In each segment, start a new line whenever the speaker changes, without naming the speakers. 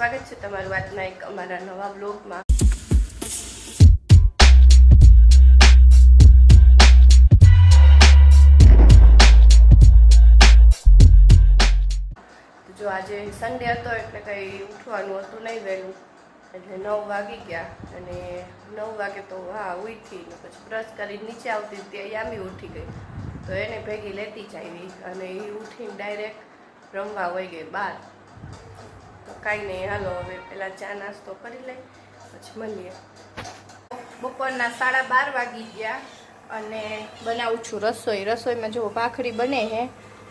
સ્વાગત છે તમારું આજના એક અમારા નવા બ્લોગમાં। જો આજે સન્ડે હતો એટલે કંઈ ઉઠવાનું હતું નહીં વહેલું, એટલે 9 વાગી ગયા અને 9 વાગે તો હા ઉઠી ને પછી બ્રશ કરી નીચે આવતી ત્યાં યામી ઉઠી ગઈ, તો એને ભેગી લેતી જ આવી અને એ ઉઠીને ડાયરેક્ટ રમવા વહી ગઈ બહાર। તો કાંઈ નહીં, હાલો હવે પહેલાં ચા નાસ્તો કરી લઈ પછી મળીએ। બપોરના 12:30 વાગી ગયા અને બનાવું છું રસોઈ। રસોઈમાં જો ભાખરી બને છે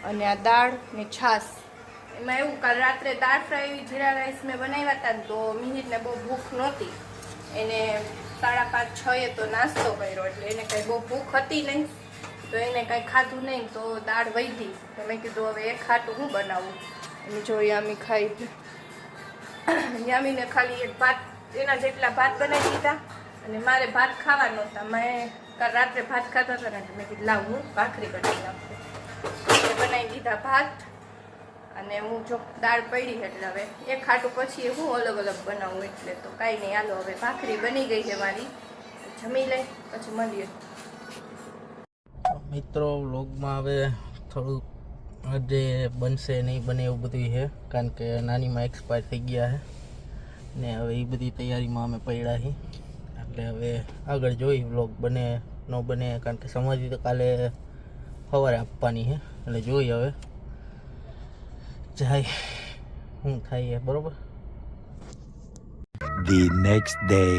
અને આ દાળ ને છાશ। એમાં એવું કાલ રાત્રે દાળ ફ્રાય જીરા રાઈસ મેં બનાવ્યા હતા ને તો મિહિરને બહુ ભૂખ નહોતી, એને 5:30-6 તો નાસ્તો કર્યો એટલે એને કંઈ બહુ ભૂખ હતી નહીં, તો એને કંઈ ખાધું નહીં તો દાળ વધી, તો મેં કીધું હવે એક ખાટું હું બનાવું। અને જો યામી ખાઈ, યામીને ખાલી એક ભાત એના જેટલા ભાત બનાવી દીધા અને મારે ભાત ખાવા નહોતા, મેં કાલ રાત્રે ભાત ખાતા હતા ને મેં કીધું લાવ હું ભાખરી બનાવી નાખું, બનાવી દીધા ભાત અને હું જો દાળ પડી એટલે હવે એક ખાટું પછી હું અલગ અલગ બનાવું, એટલે તો કાંઈ નહીં, હાલો હવે ભાખરી બની ગઈ છે મારી, જમી લઈ પછી મળીએ।
મિત્રો વ્લોગમાં હવે થોડું આજે બનશે નહીં બને એવું બધું છે, કારણ કે નાનીમાં એક્સપાયર થઈ ગયા છે ને હવે એ બધી તૈયારીમાં અમે પડ્યા છીએ, એટલે હવે આગળ જોઈ વ્લોગ બને ન બને, કારણ કે સમાધિ તો કાલે સવારે આપવાની છે, એટલે જોઈ હવે જાય શું થાય બરોબર।
The next day.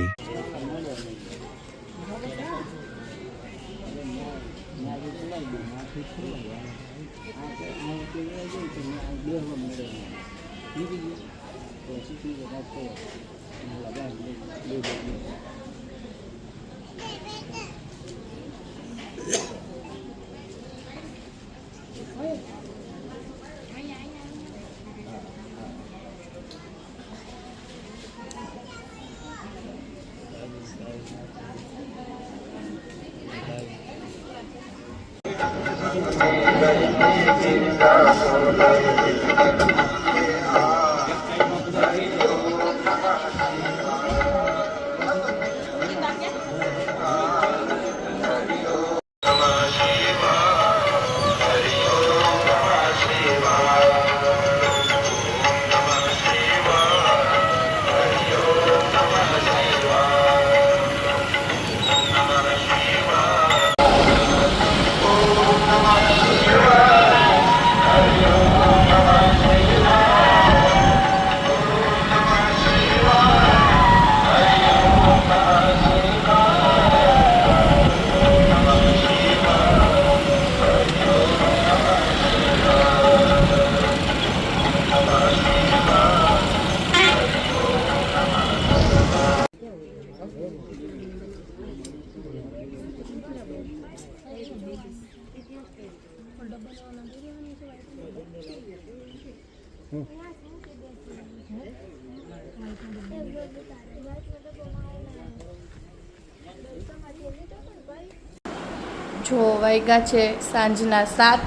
જો વાગ્યા છે સાંજના 7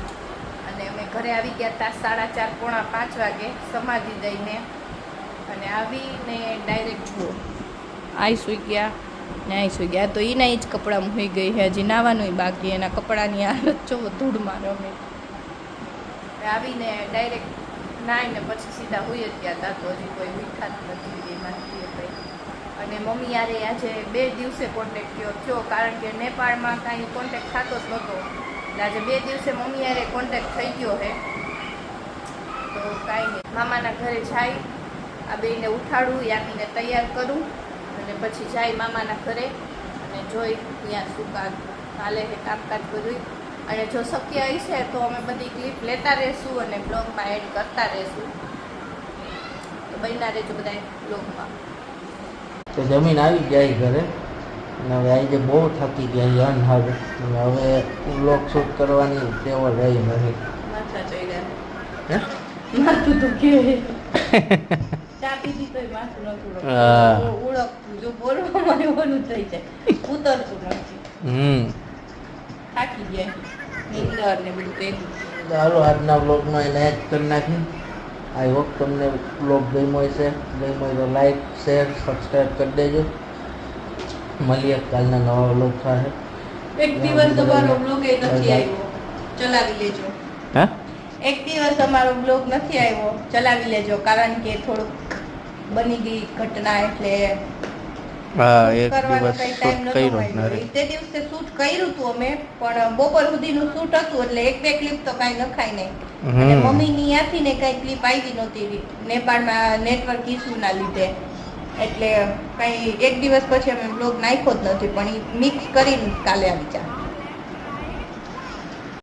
અને અમે ઘરે આવી ગયા હતા 4:30-4:45 વાગે સમાધિ દઈને, અને આવીને ડાયરેક્ટ જુઓ આઈ સૂઈ ગયા ને આઈ સૂઈ ગયા, તો એના જ કપડાં હોઈ ગઈ છે, હજી નાવાનું બાકી, એના કપડાની હાલત જો ધૂળમાં રમે। આવીને ડાયરેક્ટ નાહીને પછી સીધા હોઈ જ ગયા હતા, તો હજી કોઈ મીઠા જ નથી એમાંથી કંઈ। અને મમ્મી યારે આજે 2 દિવસે કોન્ટેક્ટ થયો, કારણ કે નેપાળમાં કાંઈ કોન્ટેક્ટ થતો જ નહોતો, એટલે આજે 2 દિવસે મમ્મી યારે કોન્ટેક્ટ થઈ ગયો છે। તો કાંઈ નહીં, મામાના ઘરે જાય, આ બેને ઉઠાડું, યામીને તૈયાર કરું અને પછી જાય મામાના ઘરે અને જોઈ ત્યાં શું હાલે છે કામકાજ બધું, અને જો શક્ય હશે તો અમે બધી ક્લિપ લેતા રહીશું અને બ્લોગમાં એડ કરતા રહીશું, તો બન્યા રહેજો બધા બ્લોગમાં।
તો જમીન આવી જાય ઘરે અને હવે આજે બહુ થાકી ગયા અનહાર, હવે વ્લોગ શૂટ કરવાની તેવો રહી નથી।
માથા ચડ્યા
હે
માથું તો કે ચા પીધી તોય માથું નતું ઓળખતું, જો બોલવામાં એવું થઈ જાય, ઉતરતું નથી, થાકી ગયા નીંદર ને બધું કહી દીધું।
ચાલો આજના બ્લોગમાં એને જ કરી નાખી, આઈ હોપ તમને બ્લોગ ગમ્યો હશે. ગમ્યો હોય તો લાઈક શેર સબસ્ક્રાઈબ કરી દેજો. મળીએ કાલના નવા બ્લોગ સાથે.
એક દિવસ તમારો બ્લોગ એ નથી આવ્યો, ચલાવી લેજો.
હા,
એક દિવસ અમારો બ્લોગ નથી આવ્યો, ચલાવી લેજો, કારણ કે થોડુંક બની ગઈ ઘટના એટલે
હા, એક
કરવાનો
દિવસ
કઈ
શૂટ
ટાઈમ
કર્યો
નતો
ને રે.
મળ્યો. તે દિવસે શૂટ કર્યું હતું અમે, પણ બપોર સુધીનું શૂટ હતું એટલે એક બે ક્લિપ તો કાંઈ નખાય નહીં. અને મમ્મીની ત્યાંથી ને કઈ ક્લિપ આવી નહોતી નેપાળમાં નેટવર્ક ઇસ્યુના લીધે, એટલે કઈ એક દિવસ પછી અમે બ્લોગ નાખ્યો જ નથી, પણ એ મિક્સ કરીને કાલે આવી જા.